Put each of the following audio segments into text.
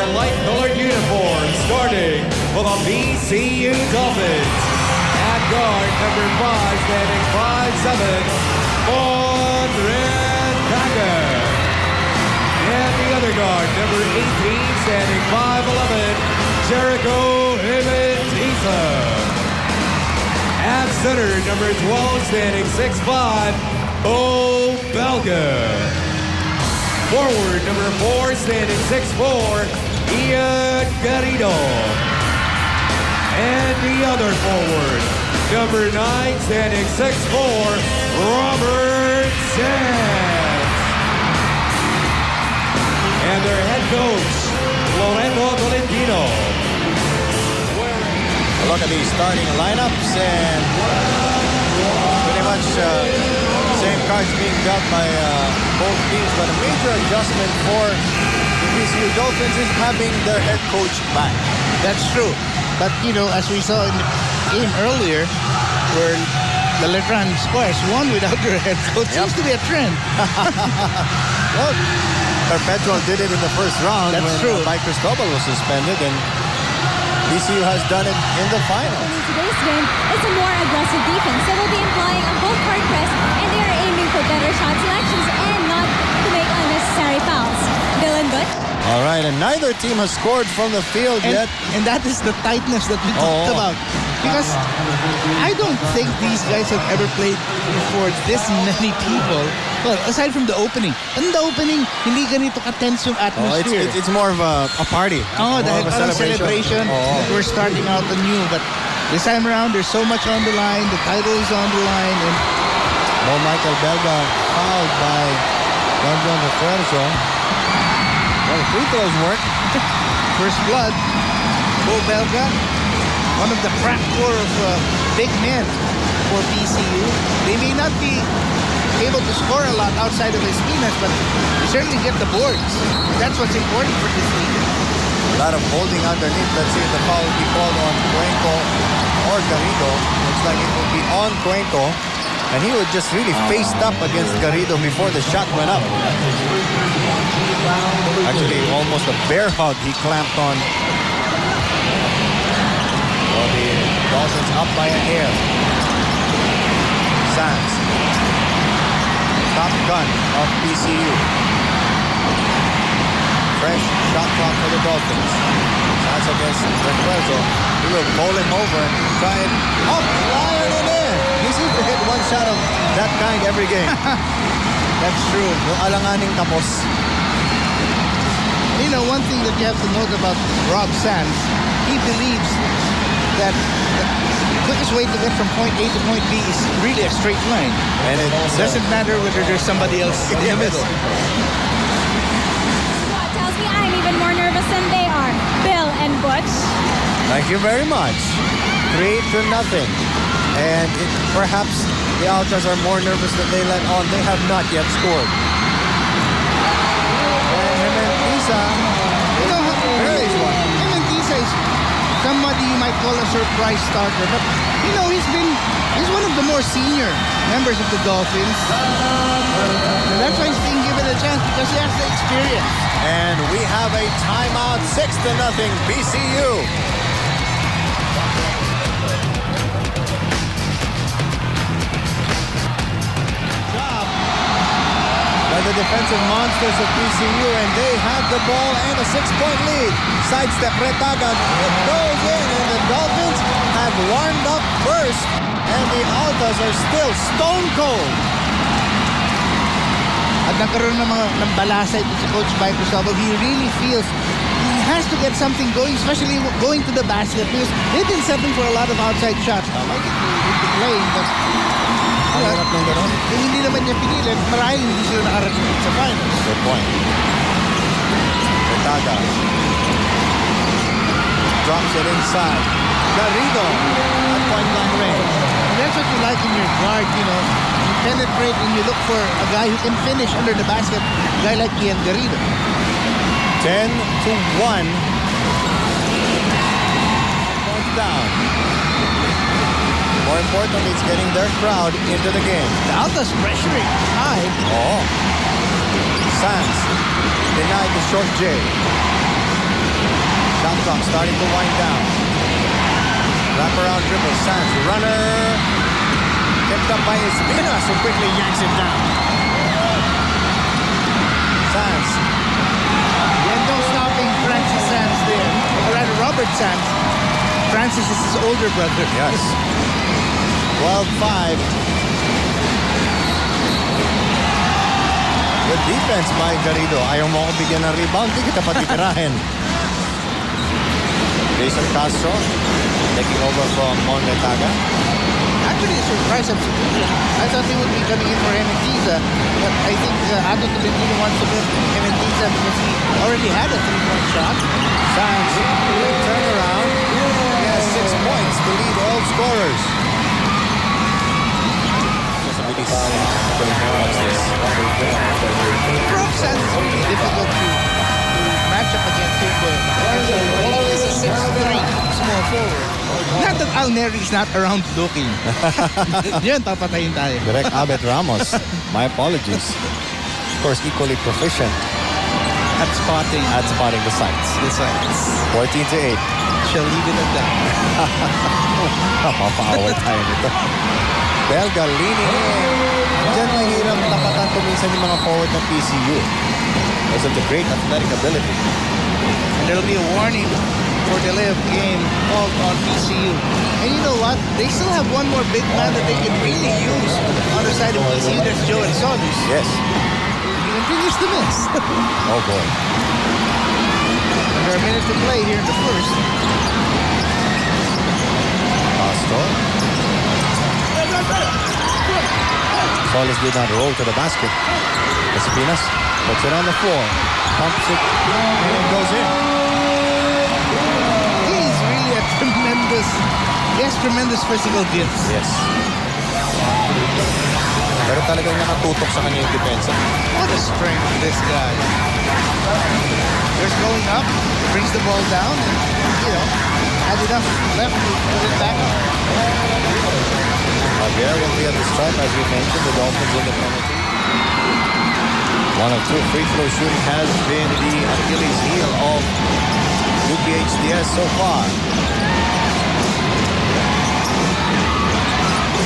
their light-colored uniforms, starting for the PCU Dolphins. At guard, number 5, standing 5'7", Mondred Dagger. And the other guard, number 18, standing 5'11", Jericho Imentisa. At center, number 12, standing 6'5", Bo Belga. Forward, number 4, standing 6'4", Ian Garrido. And the other forward, number 9, standing 6'4", Robert Sands. And their head coach, Lorenzo Tolentino. A look at the starting lineups, and pretty much same cards being dealt by both teams, but a major adjustment for the PCU Dolphins is having their head coach back. That's true. But, you know, as we saw in the game earlier, where the Letran Squires won without their head coach, seems to be a trend. Well, Perpetual did it in the first round. That's when true. Mike Cristobal was suspended, and PCU has done it in the final. In today's game, it's a more aggressive defense. They will be implying a full court press, and they are aiming for better shot selections and not to make unnecessary fouls. Bill and Butch. All right, and neither team has scored from the field yet. And that is the tightness that we talked about. Because I don't think these guys have ever played for this many people. Well, aside from the opening. And the opening, hindi ganito ka-tense yung atmosphere. It's more of a party. Oh, dahil parang celebration. We're starting out anew. But this time around, there's so much on the line. The title is on the line. And Michael Belga fouled by Don Refuerzo. Well, the free throws work. First blood. Bo Belga, one of the crack core of big men for PCU. They may not be able to score a lot outside of Espinas, but they certainly get the boards. That's what's important for this team. A lot of holding underneath. Let's see if the foul will be called on Cuenco or Garrido. Looks like it will be on Cuenco. And he was just really faced up against Garrido before the shot went up. Actually, almost a bear hug he clamped on. Well, the Dolphins up by a hair. Sands. Top gun of PCU. Fresh shot clock for the Dolphins. Sands against Refuerzo. He will bowl him over and try it up, fire it in. He seems to hit one shot of that kind every game. That's true. Yung alanganing tapos. You know, one thing that you have to note about Rob Sands, he believes that the quickest way to get from point A to point B is really a straight line. And it doesn't matter whether there's somebody else in the middle. What tells me I'm even more nervous than they are. Bill and Butch. Thank you very much. 3-0. And perhaps the Altas are more nervous than they let on. They have not yet scored. And Jimentisa, Jimentisa is somebody you might call a surprise starter. But, you know, he's one of the more senior members of the Dolphins. And that's why he's being given a chance, because he has the experience. And we have a timeout, 6-0 PCU. By the defensive monsters of PCU, and they have the ball and a 6-point lead. Sidestep Retaga, it goes in, and the Dolphins have warmed up first, and the Altas are still stone cold. At nagkaroon ng balasa ito si Coach Mike Cristobal. He really feels he has to get something going, especially going to the basket, because they've been settling for a lot of outside shots. I like it with the playing, but hindi naman niya pinilit. Marahil hindi sila nakarating sa finals. Good point. Retaga drops it inside. Garrido at point-blank range. And that's what you like in your guard, you know. You penetrate and you look for a guy who can finish under the basket. A guy like Ian Garrido. 10-1. Points down. More importantly, it's getting their crowd into the game. The Altas pressuring high. Oh. Sands denied the short J. clock starting to wind down. Wraparound dribble. Sands, runner. Kept up by Espinas, who quickly yanks it down. Sands. And no stopping Francis Sands there. Or rather, Robert Sands. Francis is his older brother. Yes. 12-5. Good defense, Mike Garrido. Ayaw mo akong bigyan ng rebound. Di kita patitirahin. Jason Castro taking over from Monletaga. Actually, a surprise substitution. I thought he would be coming in for Hementiza, but I think Ato Tolentino wants to put Hementiza because he already had a 3-point shot. Sands, quick turnaround. He has 6 points to lead all scorers. Rob Sands is really difficult to match up against him, but he is a 6'3" small forward. Not that Alneri is not around looking. Yan, papatayin tayo. Direct Abet Ramos. My apologies. Of course, equally proficient At spotting. at spotting the sights. The sides. 14-8. Shall leave it at that. Mapa-away tayo nito. Belga leaning in. Diyan mahirap tapatan ko minsan yung mga forward ng PCU because of the great athletic ability. And there'll be a warning for the live game called on PCU. And you know what? They still have one more big man that they can really use on the side of PCU. That's Joel Solis. Yes. He continues to miss. Oh boy. There are minutes to play here in the first. Castro. Solis did not roll to the basket. Espinas puts it on the floor. Pumps it and it goes in. He's really a tremendous, he has tremendous physical gifts. Yes. Pero talagang nakatutok sa kanya yung depensa. What a strength this guy. There's going up, brings the ball down, and, you know, had enough left to put it back up. Javier will be at the stripe, as we mentioned. The Dolphins in the penalty. One of two free throw shooting has been the Achilles heel of UPHDS so far.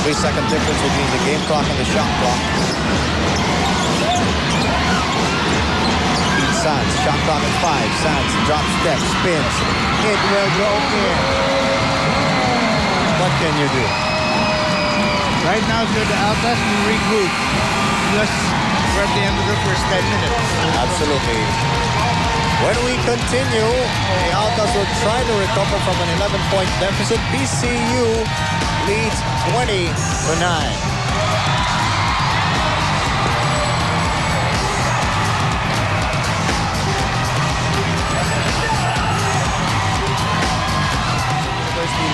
3-second difference between the game clock and the shot clock. Pete Sands, shot clock at 5. Sands drop step, spins. It will go in. What can you do? Right now, if you're the Altas, you regroup. Because we're at the end of the first 10 minutes. Absolutely. When we continue, the Altas will try to recover from an 11-point deficit. PCU leads 20-9.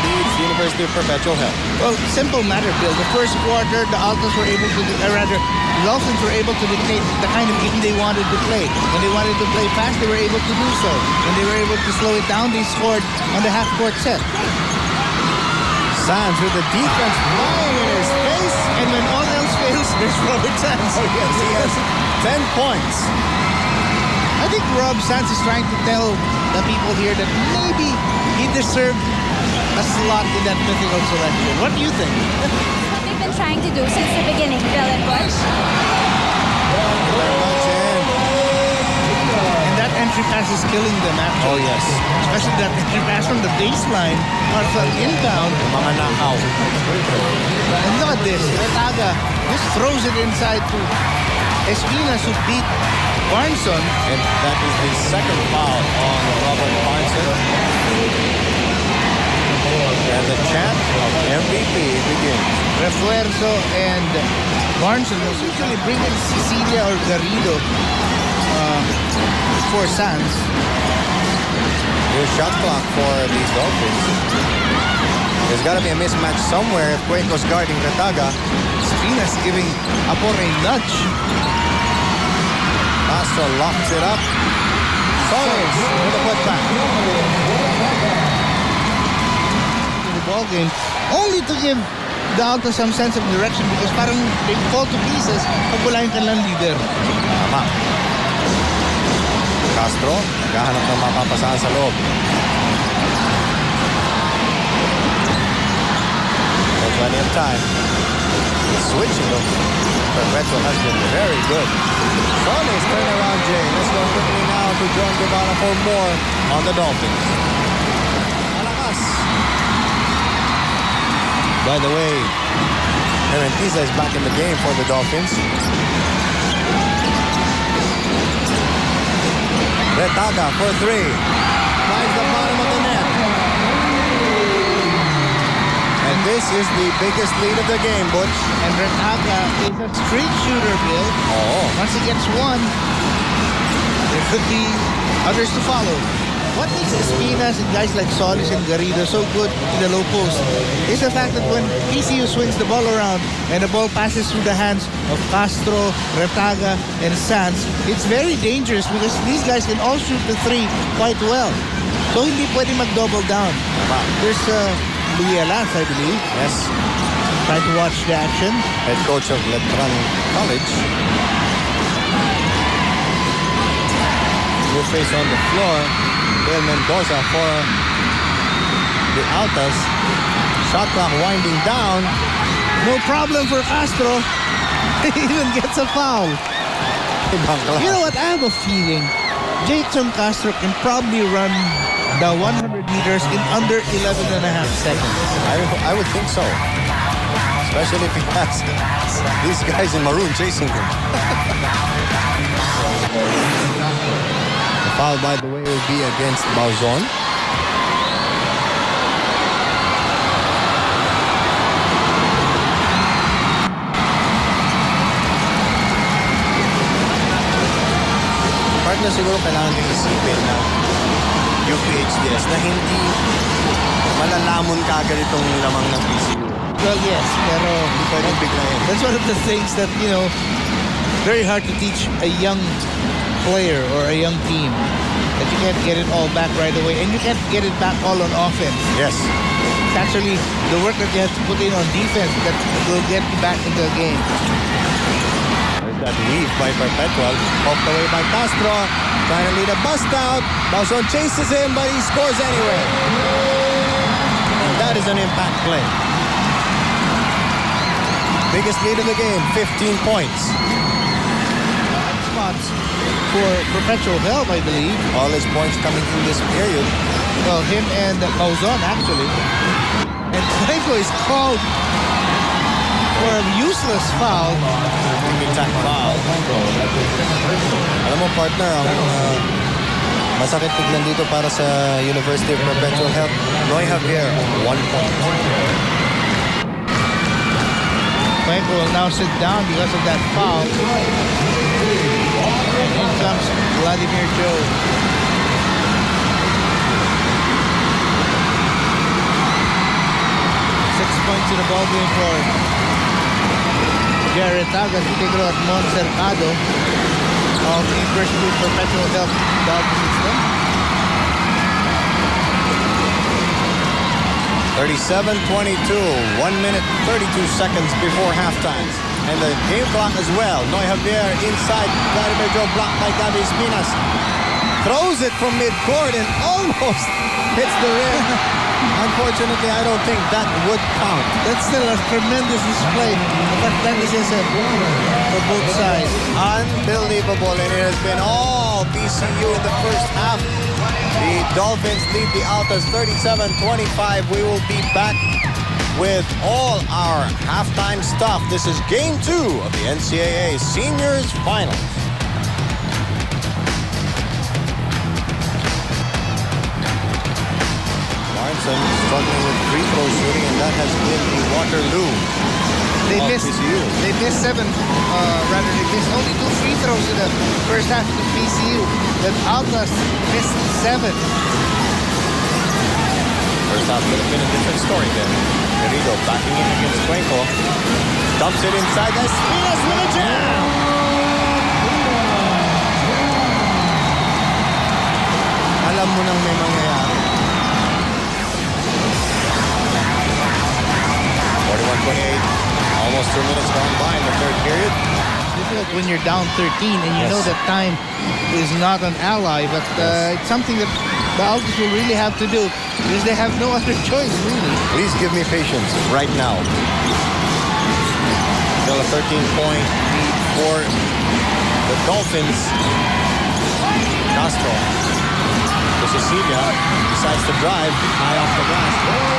Leads the University of Perpetual Health. Well, simple matter, Bill. The first quarter, the Altas were able to, the Dolphins were able to dictate the kind of game they wanted to play. When they wanted to play fast, they were able to do so. When they were able to slow it down, they scored on the half-court set. Sands with the defense flying in his face. And when all else fails, there's Robert Sands. Oh, yes, he has 10 points. I think Rob Sands is trying to tell the people here that maybe he deserved a slot in that mythical selection. What do you think? What they've been trying to do since the beginning, Bill and Butch. Very much in. And that entry pass is killing them, Oh, actually. yes. Especially that entry pass from the baseline or from inbound. Mga nakaw. And look at this. Retaga just throws it inside to Espinas, who beat Barnson. And that is the second foul on Robert Barnson. And the chant of MVP begins. Refuerzo and Barnson was usually bringing Cecilia or Garrido for Sands. New shot clock for the Dolphins. There's got to be a mismatch somewhere if Cuenco's guarding Retaga. Espinas giving Apor a nudge. Castro locks it up. Solis with a putback. Ball game, only to give the Altas some sense of direction because parang they fall to pieces pag wala yung kanilang leader. Tama. Castro, gahanap ng mapapasahan sa loob. Still plenty of time. The switching of Perpetual has been very good. Solis turnaround, Jay. Let's go quickly now to John Guevara for more on the Dolphins. Altas. By the way, Herentiza is back in the game for the Dolphins. Retaga for three. Finds the bottom of the net. And this is the biggest lead of the game, Butch. And Retaga is a street shooter, Bill. Oh. Once he gets one, there could be others to follow. What makes Espinas and guys like Solis and Garrido so good in the low post is the fact that when PCU swings the ball around and the ball passes through the hands of Castro, Retaga, and Sanz, it's very dangerous because these guys can all shoot the three quite well. So hindi pwede mag-double down. There's Louis Altas, I believe. Yes. Try to watch the action. Head coach of Letran College. New face on the floor. Bill Mendoza for the Altas. Shot clock winding down. No problem for Castro. He even gets a foul. You know what? I have a feeling Jason Castro can probably run the 100 meters in under 11 and a half seconds. I would think so. Especially if he has these guys in maroon chasing him. The foul, by the way, will be against Bauzon. Partner, siguro kailangan din isipin na UPHDS na hindi malalamon kagad itong lamang ng PCU. Well, yes, pero Pwedeng biglayin. that's one of the things that, very hard to teach a young player or a young team. That you can't get it all back right away. And you can't get it back all on offense. Yes. It's actually the work that you have to put in on defense that will get you back into the game. There's that weave by Perpetual. Off the way by Castro. Trying to lead a bust out. Bauzon chases him, but he scores anyway. And that is an impact play. Biggest lead of the game, 15 points. Spots for Perpetual help, I believe. All his points coming in this period. Well, him and Bauzon, actually. And Franco is called for a useless foul. Attack foul. Alam mo, partner, ang masakit tignan dito para sa University of Perpetual Health. Noy Javier, 1 point. Franco will now sit down because of that foul. And in comes Vladimir Joe. 6 points in the ball game for Jared Tagas. We take a look at Monsercado of the University of Perpetual Health, the opposite system. 37-22, 1 minute, 32 seconds before halftime. And the game clock as well. Noy Javier inside, Vladimir Joe blocked by Gabi Espinas. Throws it from midcourt and almost hits the rim. Unfortunately, I don't think that would count. That's still a tremendous display of athleticism for both sides. Unbelievable, and it has been all PCU in the first half. The Dolphins lead the Altas 37-25. We will be back with all our halftime stuff. This is Game 2 of the NCAA Seniors Finals. Martin struggling with free throw shooting, and that has been the Waterloo. They of missed PCU. They missed only 2 free throws in the first half of the PCU. Then Altas missed 7. First half could have been a different story then. Garrido backing in against Cuenco. Dumps it inside. Espinas with a jam! Alam mo nang may mangyayari. 41-28. Almost 2 minutes gone by in the third period. difficult when you're down 13 and you know that time is not an ally, but it's something that the Altas will really have to do because they have no other choice, really. Please give me patience right now. Still a 13-point lead for the Dolphins. Castro to Cecilia, decides to drive high off the glass.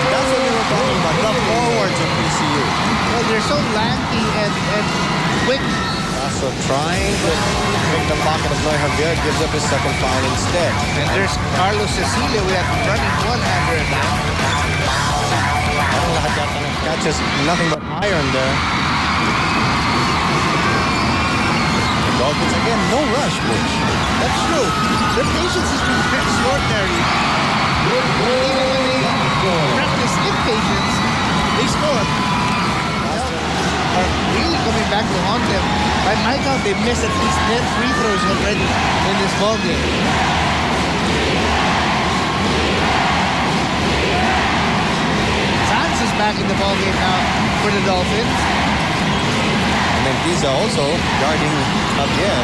That's what we were talking about, the forwards of PCU. Well, they're so lanky and quick. Castro trying to pick the pocket of Noy Javier, gives up his second foul instead. And there's Carlos Cecilia. We have running one-hander again. Lahat yata ng catches, nothing but iron there. Dolphins again, no rush, Bush. That's true. Their patience has been extraordinary. Even when they practice impatience, they score. Are really coming back to haunt them. By my count, they've missed at least 10 free throws already in this ballgame. Sanz is back in the ballgame now for the Dolphins. Mentiza also guarding Javier.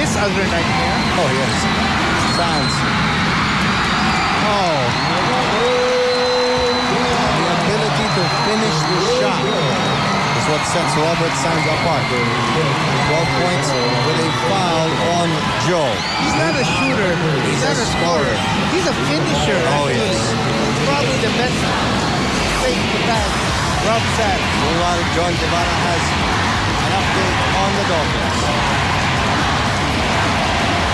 His other nightmare. Oh, yes. Sanz. Oh. The ability to finish the shot is what sets Robert Sanz apart. 12 points with a foul on Joe. He's not a shooter. He's not a scorer. He's a finisher. Oh, actually. yes. He's probably the best thing in the bag. Rob Sanz. Meanwhile, John Guevara has an update on the Dolphins.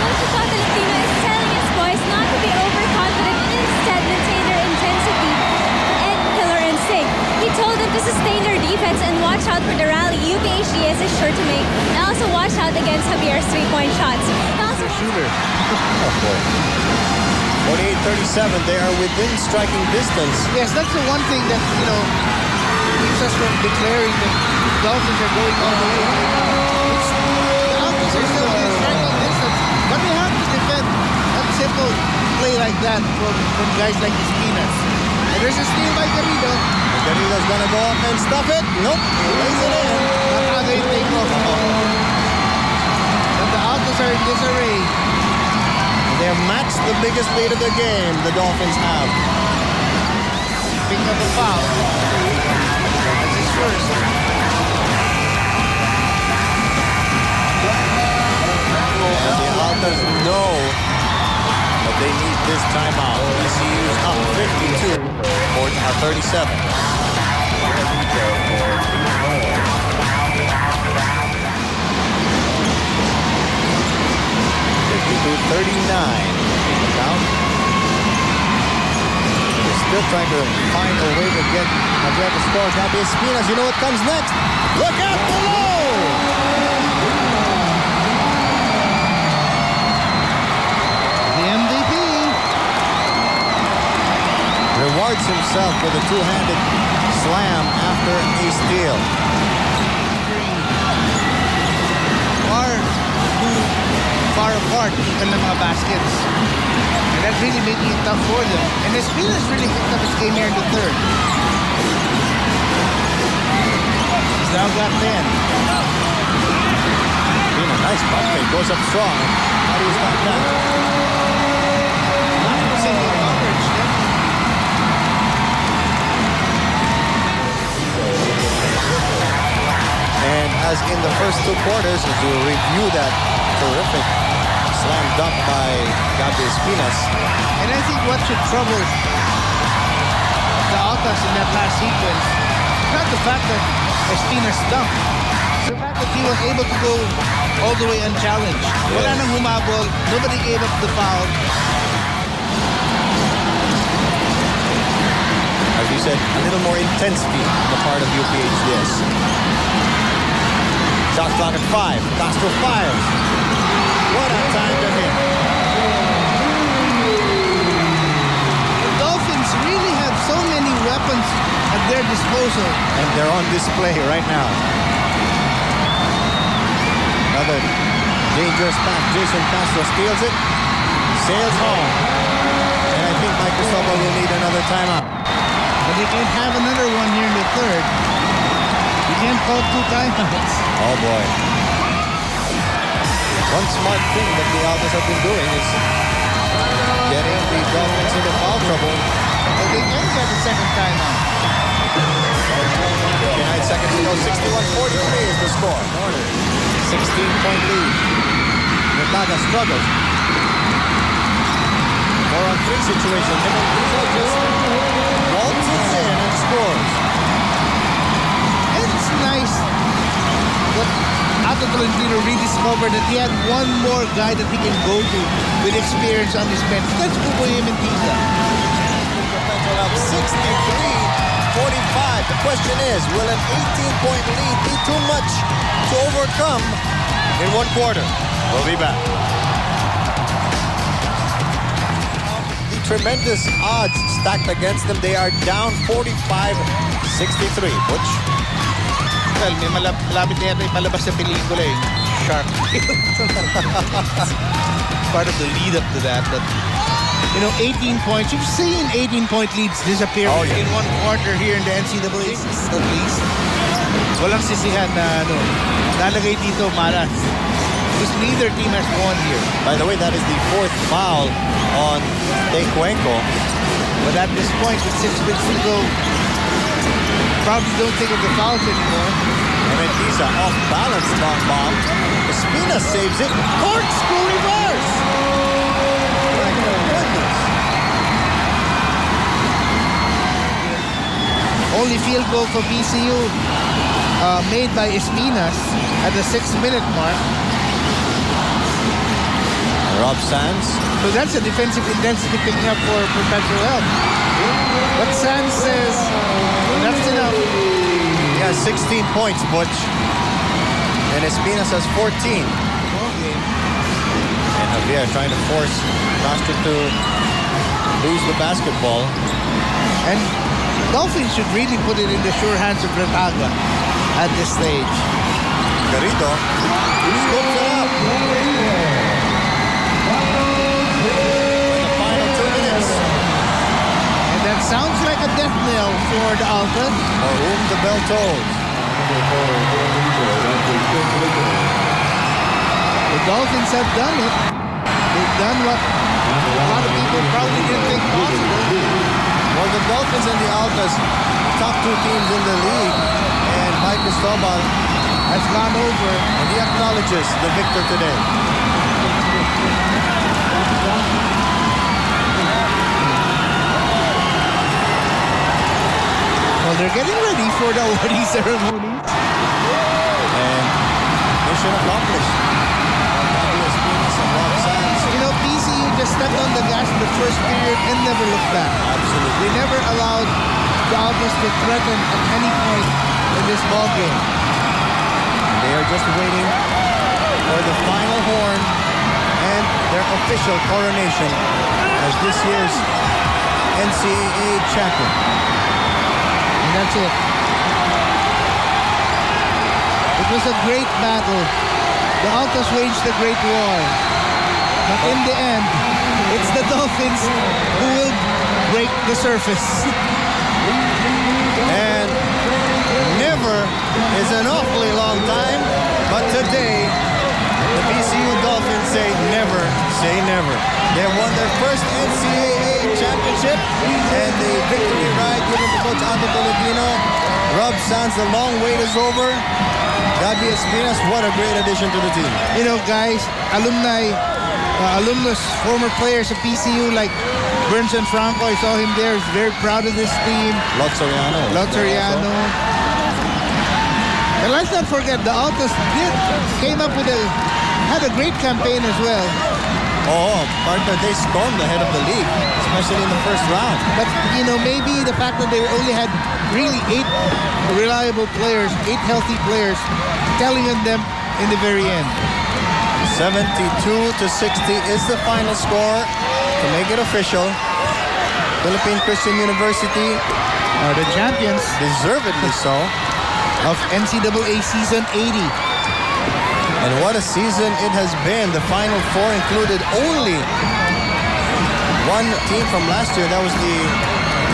Coach Catalino is telling his boys not to be overconfident and instead maintain their intensity and killer instinct. He told them to sustain their defense and watch out for the rally UPHDS is sure to make, and also watch out against Javier's three-point shots. Shooter. Oh, boy. 48-37, they are within striking distance. Yes, that's the one thing that, keeps us from declaring that the Dolphins are going all the way right now. The Altas are still within striking distance, but they have to defend a simple play like that from guys like Espinas. And there's a steal by Garrido. Garrido's gonna go up and stuff it. Nope, he lays it in. That's how they take off. But the Altas are in disarray. They have matched the biggest lead of the game the Dolphins have. Pick up a foul. That's his first. And the Altas know that they need this timeout. PCU's up 52 for 37. 52-39. Down. They're still trying to find a way to get Javier to score. Gabby Espinas, you know what comes next? Look out below! The MVP rewards himself with a two-handed slam after a steal. Far apart even ng mga baskets. And that really made it tough for them. And Espinas really picked up his game here in the third. He's now got 10. Being a nice bucket, goes up strong. How do you stop that? Not single coverage, And as in the first two quarters, as you review that terrific slam dunk by Gabby Espinas. And I think what should trouble the Altas in that last sequence is not the fact that Espinas dunked. It's the fact that he was able to go all the way unchallenged. Wala nang humabol. Nobody gave up the foul. As you said, a little more intensity on the part of UPHDS. Shot clock at 5. Castro fires. What a time to hit. The Dolphins really have so many weapons at their disposal. And they're on display right now. Another dangerous pass. Jason Castro steals it. Sails home. And I think Mike Cristóbal will need another timeout. But they can have another one here in the third. You can't call 2 times. Oh boy. One smart thing that the Altas have been doing is getting the Dolphins into foul trouble. But they end at the second time now. 59 seconds to go. 61-43 is the score. 16-point lead. Retaga struggles. 4-on-3 situation. Pizza just waltzes in and scores. It's nice that Ato Tolentino rediscovered that he had one more guy that he can go to with experience on his bench. That's Buboy Mentiza. Perpetual up 63-45. The question is, will an 18-point lead be too much to overcome in one quarter? We'll be back. The tremendous odds stacked against them. They are down 45-63. Butch? Well, may malapit na yata ipalabas sa pelikula eh. Shark. Part of the lead up to that. But, 18 points. You've seen 18-point leads disappear in one quarter here in the NCAA at least. Walang sisihan na nalagay dito malas. Because neither team has won here. By the way, that is the 4th foul on Tecuenco. But at this point, with 6 minutes to go, probably don't think of the fouls anymore. Mentiza off balance long bomb. Espina saves it. Corkscrew reverse. My goodness. Only field goal for PCU made by Espinas at the 6-minute mark. Rob Sands. So that's a defensive intensity picking up for Perpetual. But Sands says that's enough. He has 16 points, Butch. And Espinas has 14. And Javier trying to force Castro to lose the basketball. And Dolphins should really put it in the sure hands of Retaga at this stage. Garrido scoops it up. In the final 2 minutes. And that sounds like a death knell for the Altas. For whom the bell tolls. The Dolphins have done it. They've done what a lot of people probably didn't think possible. Well, the Dolphins and the Altas, top 2 teams in the league. And Mike Cristobal has gone over. And he acknowledges the victor today. Well, they're getting ready for the awarding ceremony. And mission accomplished. PCU just stepped on the gas in the first period and never looked back. Absolutely. They never allowed the Altas to threaten at any point in this ball game. They are just waiting for the final horn and their official coronation as this year's NCAA champion. And that's it. It was a great battle. The Altas waged a great war. But in the end, it's the Dolphins who will break the surface. And never is an awfully long time, but today, the PCU Dolphins say never say never. They won their first NCAA championship, and the victory ride given to Coach Ato Tolentino. Rob Sands, the long wait is over. Gabi Espinas, what a great addition to the team. Guys, alumnus, former players of PCU like Bernson Franco, I saw him there. He's very proud of this team. Lot Soriano. And let's not forget, the Altas had a great campaign as well. Oh, partner, they stormed ahead of the league, especially in the first round. But, maybe the fact that they only had really 8 reliable players, 8 healthy players, telling on them in the very end. 72-60 is the final score to make it official. Philippine Christian University are the champions, deservedly so, of NCAA season 80. And what a season it has been. The Final Four included only one team from last year. That was the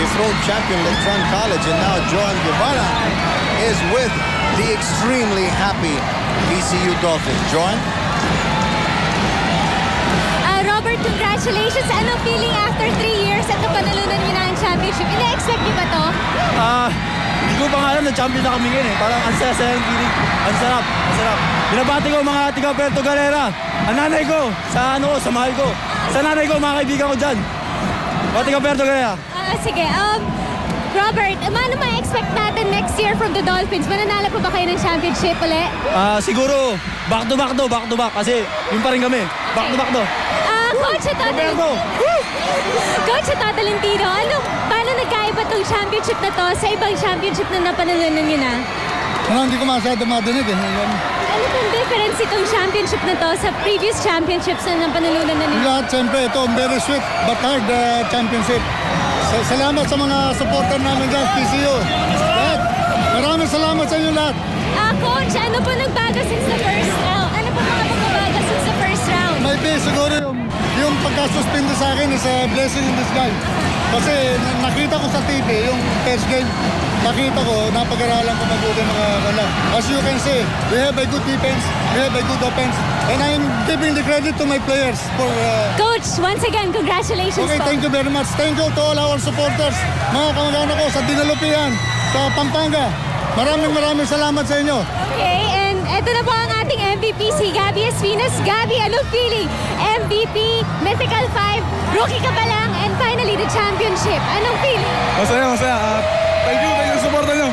dethroned champion, Letran College. And now Joan Guevara is with the extremely happy PCU Dolphins. Joan? Robert, congratulations. Anong feeling after 3 years at napanalunan niyo na ang championship? Ina-expect niyo ba to? Hindi ko pa nga alam na champion na kami ngayon eh. Parang ang saya-saya ang feeling. Ang sarap, ang sarap. Binabati ko mga tiga Puerto Galera. Ang nanay ko, sa sa mahal ko. Sa nanay ko, mga kaibigan ko dyan. Mga tiga Puerto Galera. Sige, Robert, ano ma-expect natin next year from the Dolphins? Mananalo pa ba kayo ng championship ulit? Siguro, back to back. Kasi yun pa rin kami. Back to back to. Coach Talentino, paano nagkaiba tong championship na to sa ibang championship na napanalunan nyo na? Hindi ko masyado madinig eh. Ano pong difference itong championship na to sa previous championships na napanalunan na ninyo? Lahat, siyempre, ito, very sweet but hard championship. Salamat sa mga supporter namin dyan, PCU. Lahat, maraming salamat sa inyo lahat. Coach, ano po nagbago since the first round? Ano po mga pagbabago since the first round? May base siguro yung pagkasuspindi sa akin is a blessing in disguise. Kasi nakita ko sa TV, yung test game, nakita ko, napag-aralan ko mabuti mga wala. As you can see, we have a good defense, we have a good offense, and I'm giving the credit to my players for... Coach, once again, congratulations Okay, po. thank you very much. Thank you to all our supporters, mga kamag-anak ko sa Dinalupian, sa Pampanga. Maraming salamat sa inyo. Okay, and eto na po ang ating MVP, si Gabby Espinas. Gabby, anong feeling? MVP, Mythical 5, rookie ka pa lang, and finally the championship. Anong feeling? Masaya. Thank you sa suporta nyo.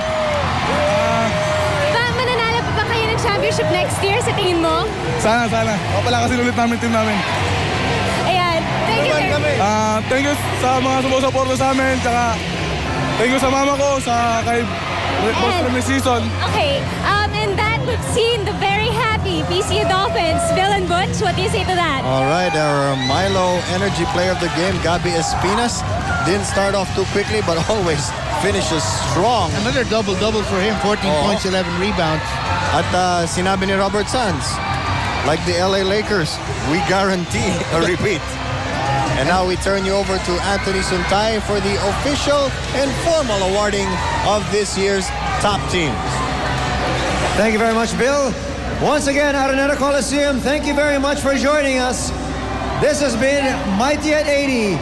Mananalo pa ba kayo ng championship next year sa tingin mo? Sana. Papalakasin ulit namin team namin. Ayan, thank you, sir. Thank you sa mga sumusuporta sa amin. Tsaka thank you sa mama ko, sa kay Boss Remy Season. Okay, and that we've seen the very happy PCU Dolphins. Bill and Butch, what do you say to that? All right, our Milo energy player of the game, Gabby Espinas, didn't start off too quickly but always finishes strong. Another double-double for him, 14 points, 11 rebounds. At sinabi ni Robert Sands, like the LA Lakers, we guarantee a repeat. And now we turn you over to Anthony Suntay for the official and formal awarding of this year's top teams. Thank you very much, Bill. Once again, Araneta Coliseum, thank you very much for joining us. This has been Mighty at 80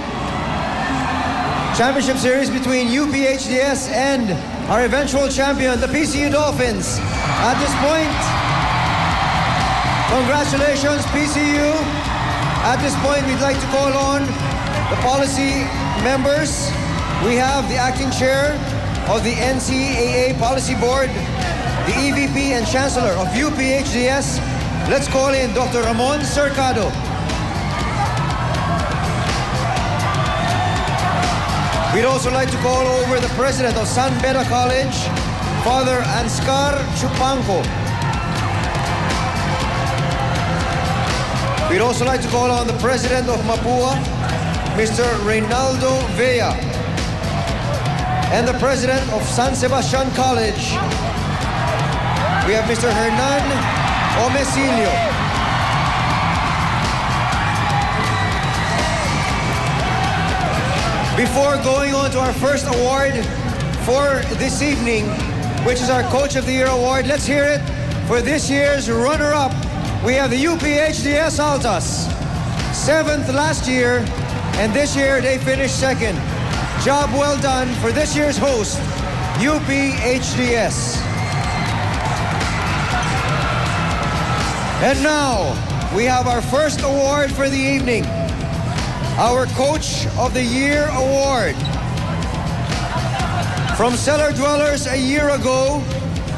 Championship Series between UPHDS and our eventual champion, the PCU Dolphins. At this point, congratulations, PCU. At this point, we'd like to call on the policy members. We have the acting chair of the NCAA Policy Board, the EVP and Chancellor of UPHDS. Let's call in Dr. Ramon Cercado. We'd also like to call over the President of San Beda College, Father Anscar Chupanco. We'd also like to call on the President of Mapua, Mr. Reynaldo Vea, and the President of San Sebastian College. We have Mr. Hernan Omesilio. Before going on to our first award for this evening, which is our Coach of the Year award, let's hear it for this year's runner-up. We have the UPHDS Altas, 7th last year, and this year they finished 2nd. Job well done for this year's host, UPHDS. And now, we have our first award for the evening, our Coach of the Year award. From cellar dwellers a year ago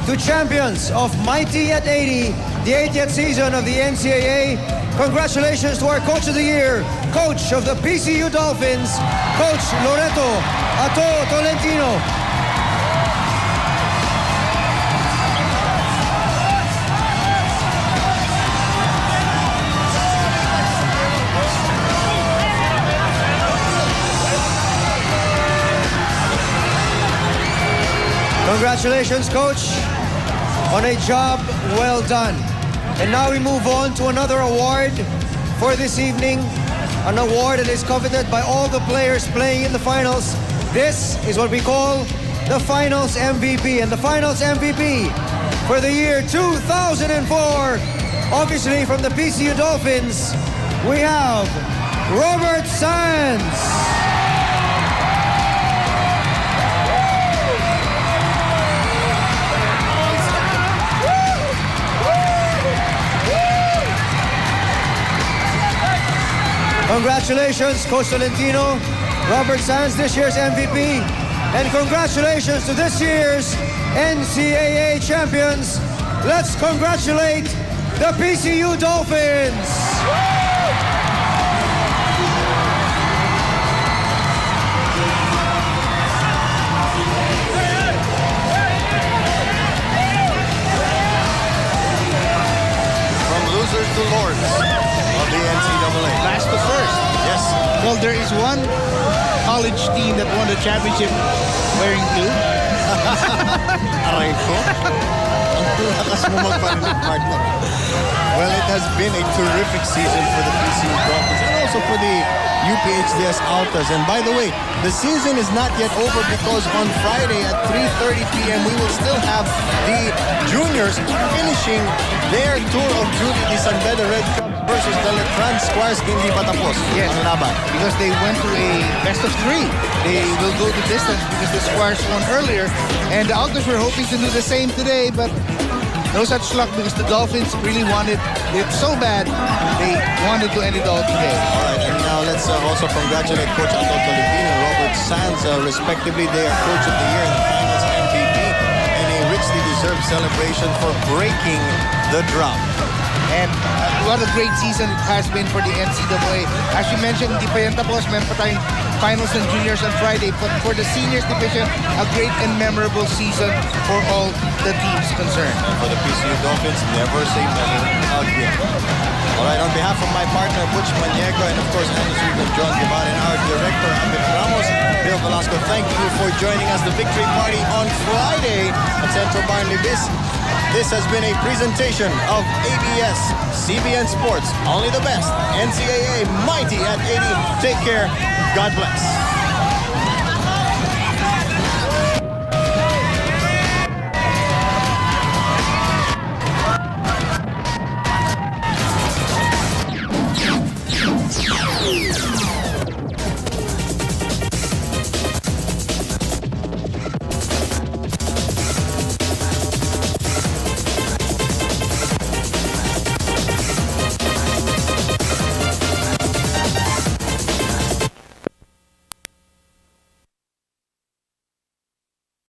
to champions of Mighty at 80, the 80th season of the NCAA. Congratulations to our Coach of the Year, Coach of the PCU Dolphins, Coach Loreto Ato Tolentino. Congratulations, Coach, on a job well done. And now we move on to another award for this evening, an award that is coveted by all the players playing in the finals. This is what we call the Finals MVP. And the Finals MVP for the year 2004. Obviously from the PCU Dolphins, we have Robert Sands. Congratulations, Coach Tolentino. Robert Sands, this year's MVP. And congratulations to this year's NCAA champions. Let's congratulate the PCU Dolphins. From losers to lords of the NCAA. Last to first. Yes. Well, there is one college team that won the championship wearing blue. Aray ko. Ang lakas mo magpanilig, partner. Well, it has been a terrific season for the PCU Dolphins and also for the UPHDS Altas. And by the way, the season is not yet over because on Friday at 3:30 p.m. we will still have the juniors finishing their tour of duty, the San Beda Red Cup versus the Letran Squires. Hindi pa tapos Yes. ang laban. Because they went to a best of 3. They will go the distance because the Squires won earlier. And the Altas were hoping to do the same today, but no such luck because the Dolphins really wanted it so bad. They wanted to end it all today. All right, and now let's also congratulate Coach Anton Tolentino and Robert Sands, respectively. They are Coach of the Year and Finals MVP, and a richly deserved celebration for breaking the drought. And what a great season it has been for the NCAA. As you mentioned, hindi pa yan tapos. Meron pa tayong finals and juniors on Friday. But for the seniors division, a great and memorable season for all the teams concerned. And for the PCU Dolphins, never say never again. All right, on behalf of my partner, Butch Maniego, and of course, Angus Reed and John Guevara, and our director, Amit Ramos, Bill Velasco, thank you for joining us. The victory party on Friday at Central Bar in Libis. This has been a presentation of ABS, CBN Sports, only the best. NCAA mighty at 80. Take care. God bless.